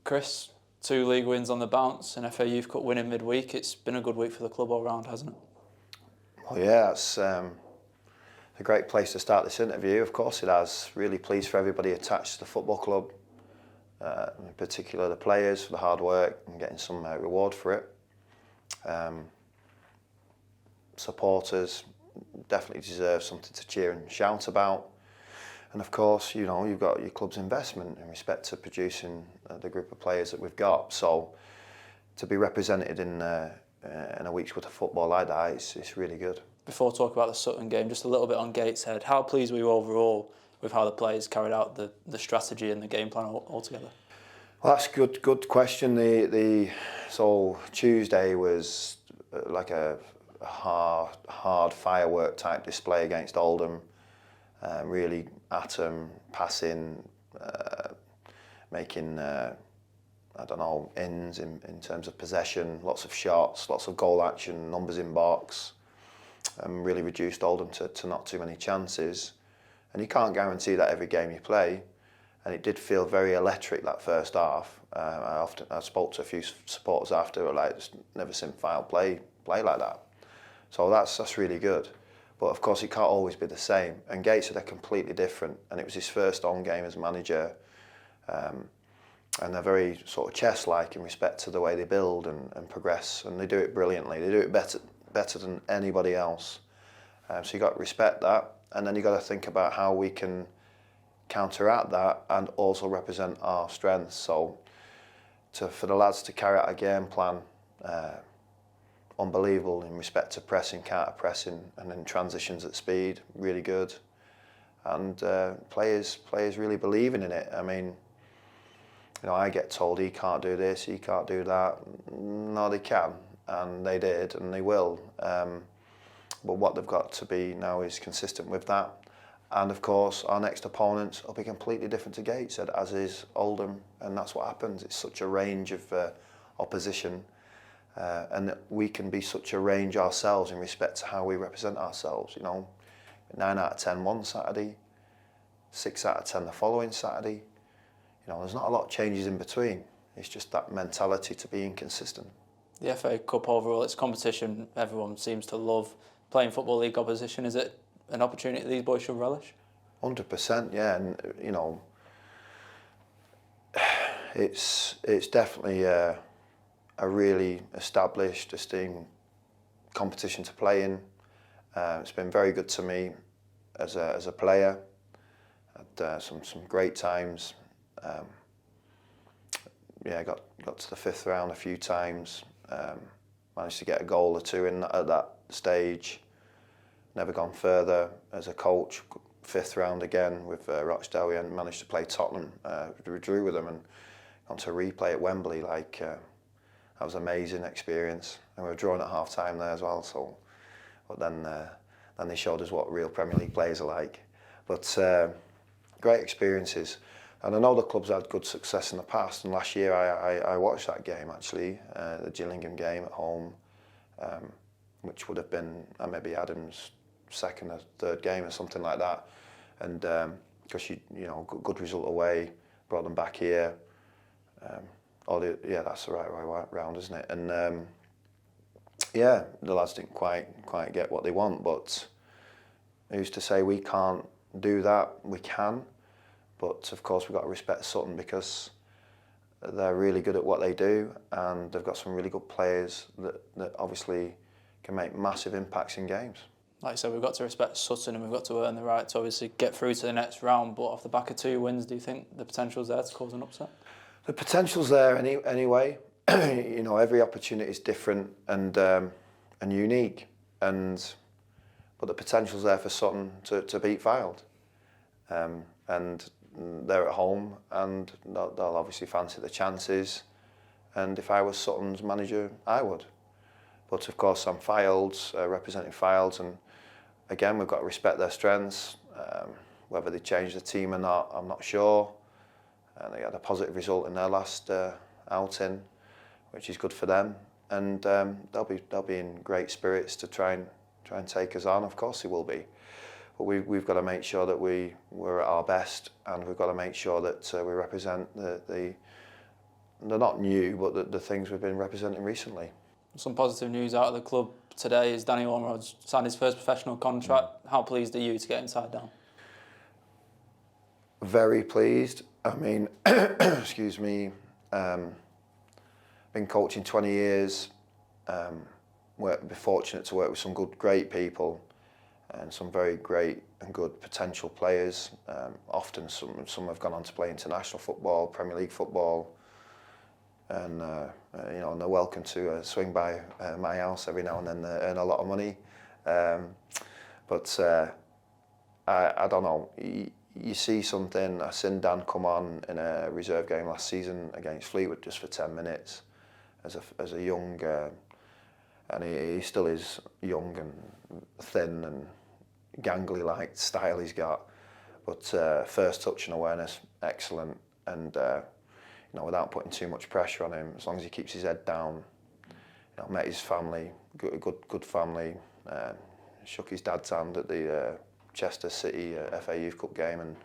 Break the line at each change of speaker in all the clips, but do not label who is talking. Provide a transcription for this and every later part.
Chris, 2 league wins on the bounce, and FA Youth Cup winning midweek. It's been a good week for the club all round, hasn't it?
Well, yeah, it's a great place to start this interview. Of course it has. Really pleased for everybody attached to the football club, in particular the players for the hard work and getting some reward for it. Supporters definitely deserve something to cheer and shout about. And of course, you know, you've got your club's investment in respect to producing the group of players that we've got. So to be represented in a week's worth of football like that, it's really good.
Before talking about the Sutton game, just a little bit on Gateshead. How pleased were you overall with how the players carried out the strategy and the game plan altogether?
Well, that's a good question. So Tuesday was like a hard firework type display against Oldham. Really at them, passing, making ins in terms of possession, lots of shots, lots of goal action, numbers in box. Really reduced Oldham to not too many chances. And you can't guarantee that every game you play. And it did feel very electric that first half. I spoke to a few supporters after, who were like, just never seen Fylde play like that. So that's really good. But of course it can't always be the same. And Gateshead are completely different. And it was his first on game as manager. And they're very sort of chess-like in respect to the way they build and progress. And they do it brilliantly. They do it better than anybody else. So you got to respect that. And then you got to think about how we can counteract that and also represent our strengths. So for the lads to carry out a game plan, unbelievable in respect to pressing, counter-pressing, and then transitions at speed, really good. And players really believing in it. I mean, you know, I get told he can't do this, he can't do that. No, they can, and they did, and they will. But what they've got to be now is consistent with that. And of course, our next opponents will be completely different to Gateshead, as is Oldham, and that's what happens. It's such a range of opposition, and that we can be such a range ourselves in respect to how we represent ourselves. You know, 9 out of 10 one Saturday, 6 out of 10 the following Saturday. You know, there's not a lot of changes in between. It's just that mentality to be inconsistent.
The FA Cup overall, it's competition everyone seems to love. Playing Football League opposition, is it an opportunity these boys should relish?
100%, yeah, and you know, it's definitely a really established, esteemed competition to play in. It's been very good to me as a player. Had some great times. Yeah, got to the 5th round a few times. Managed to get a goal or two in at that stage. Never gone further as a coach. 5th round again with Rochdale. We managed to play Tottenham. We drew with them and gone to a replay at Wembley. That was an amazing experience. And we were drawing at half time there as well. So, but then they showed us what real Premier League players are like. But great experiences. And I know the club's had good success in the past. And last year I watched that game actually, the Gillingham game at home, which would have been maybe Adam's 2nd or 3rd game or something like that. And because you know, good result away, brought them back here. That's the right way round, isn't it? And yeah, the lads didn't quite get what they want, but who's to say we can't do that? We can. But of course we've got to respect Sutton because they're really good at what they do and they've got some really good players that obviously can make massive impacts in games.
Like I said, we've got to respect Sutton and we've got to earn the right to obviously get through to the next round, but off the back of 2 wins, do you think the potential's there to cause an upset? The
potential's there anyway. You know, every opportunity is different and unique, but the potential's there for Sutton to beat Fylde. And they're at home and they'll obviously fancy the chances. And if I was Sutton's manager, I would. But of course I'm Fylde's, representing Fylde's, and again we've got to respect their strengths. Whether they change the team or not, I'm not sure. And they had a positive result in their last outing, which is good for them. And they'll be in great spirits to try and take us on. Of course they will be. But we've got to make sure that we're at our best, and we've got to make sure that we represent the not new, but the things we've been representing recently.
Some positive news out of the club today is Danny Ormerod's signed his first professional contract. How pleased are you to get him tied down?
Very pleased. I mean, excuse me, been coaching 20 years, been fortunate to work with some great people and some very great and good potential players. Often some have gone on to play international football, Premier League football, and and they're welcome to swing by my house every now and then. They earn a lot of money, but I don't know. You see something. I seen Dan come on in a reserve game last season against Fleetwood just for 10 minutes as a young, and he still is young and thin and gangly like style he's got. But first touch and awareness, excellent, and without putting too much pressure on him, as long as he keeps his head down. Met his family, good family. Shook his dad's hand at the Chester City FA Youth Cup game and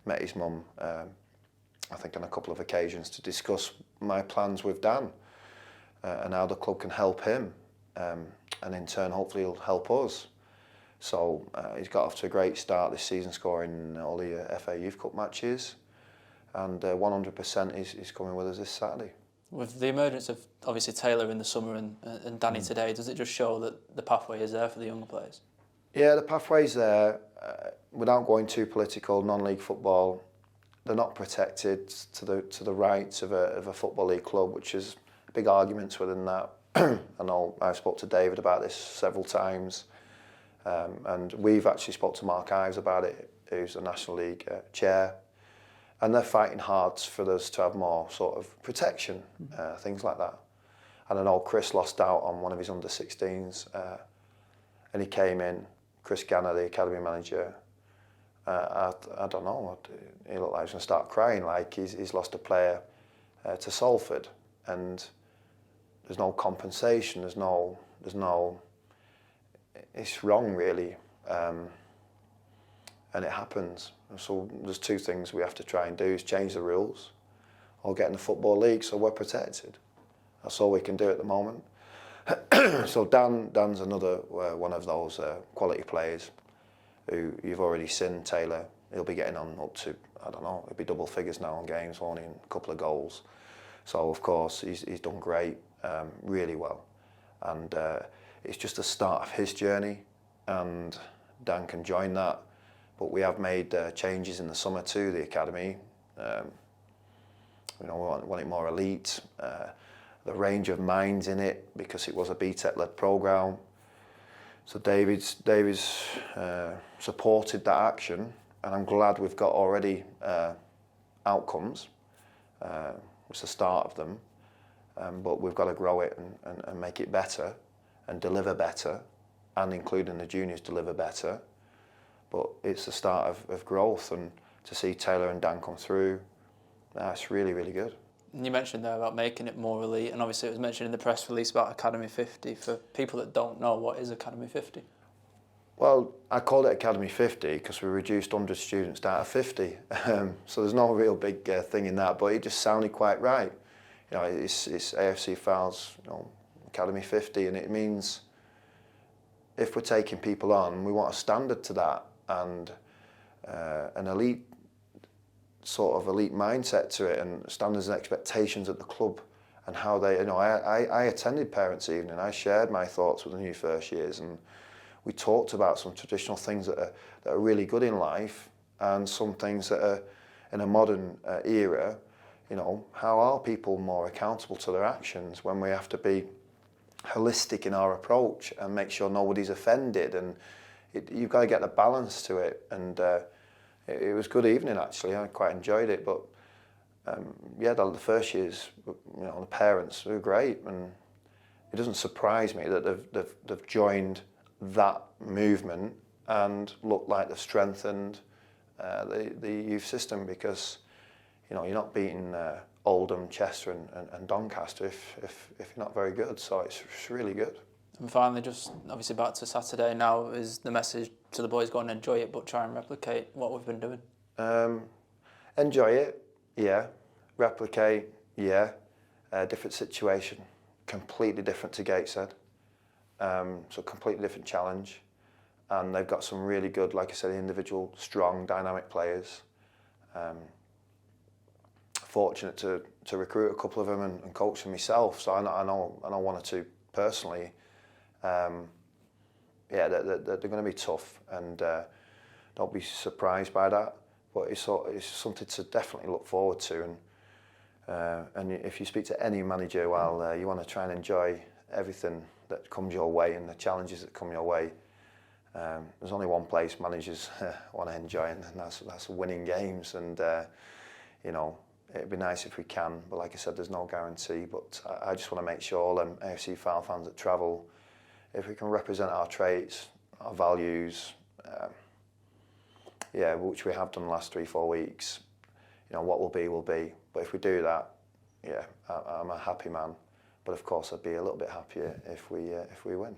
met his mum, I think on a couple of occasions, to discuss my plans with Dan and how the club can help him, and in turn hopefully he'll help us. So he's got off to a great start this season, scoring all the FA Youth Cup matches, and 100% he's coming with us this Saturday. With
the emergence of obviously Taylor in the summer and Danny today, does it just show that the pathway is there for the younger players?
Yeah, the pathway's there. Without going too political, non-league football, they're not protected to the rights of a football league club, which is big arguments within that. I know I've spoke to David about this several times, and we've actually spoke to Mark Ives about it, who's the National League chair, and they're fighting hard for us to have more sort of protection, things like that. And I know Chris lost out on one of his under-16s, and he came in. Chris Ganner, the academy manager, I don't know, he looked like he was going to start crying, like he's lost a player to Salford, and there's no compensation, there's no, it's wrong really, and it happens. So there's two things we have to try and do, is change the rules or get in the Football League so we're protected. That's all we can do at the moment. So Dan's another one of those quality players who you've already seen. Taylor, he'll be getting on up to, I don't know, it'll be double figures now on games, only in a couple of goals. So of course he's done great, really well, and it's just the start of his journey, and Dan can join that. But we have made changes in the summer to the academy. We want it more elite. The range of minds in it, because it was a BTEC-led programme. So David's supported that action, and I'm glad we've got already outcomes. It's the start of them, but we've got to grow it and make it better and deliver better, and including the juniors deliver better. But it's the start of growth, and to see Taylor and Dan come through, that's really, really good.
You mentioned there about making it more elite, and obviously it was mentioned in the press release about Academy 50. For people that don't know, what is Academy 50?
Well, I called it Academy 50 because we reduced 100 students down to 50. So there's no real big thing in that, but it just sounded quite right. It's AFC Files, Academy 50, and it means if we're taking people on, we want a standard to that, and an elite mindset to it, and standards and expectations at the club, and how they, I attended parents' evening. I shared my thoughts with the new first years, and we talked about some traditional things that are really good in life, and some things that are in a modern era. How are people more accountable to their actions when we have to be holistic in our approach and make sure nobody's offended, and you've got to get the balance to it. And it was a good evening, actually. I quite enjoyed it. But the first years, the parents were great, and it doesn't surprise me that they've joined that movement and look like they've strengthened the youth system, because you're not beating Oldham, Chester and Doncaster if you're not very good. So it's really good.
And finally, just obviously back to Saturday now, is the message to the boys: go and enjoy it, but try and replicate what we've been doing?
Enjoy it, yeah. Replicate, yeah. different situation, completely different to Gateshead. So completely different challenge. And they've got some really good, like I said, individual, strong, dynamic players. Fortunate to recruit a couple of them and coach them myself. So I know one or two personally. Yeah, they're going to be tough, and don't be surprised by that. But it's something to definitely look forward to. And if you speak to any manager, well, you want to try and enjoy everything that comes your way and the challenges that come your way. There's only one place managers want to enjoy, and that's winning games. And you know, it'd be nice if we can, but like I said, there's no guarantee. But I just want to make sure all them AFC Fylde fans that travel, if we can represent our traits, our values, yeah, which we have done the last 3-4 weeks, you know, what will be will be. But if we do that, yeah, I'm a happy man. But of course, I'd be a little bit happier if we win.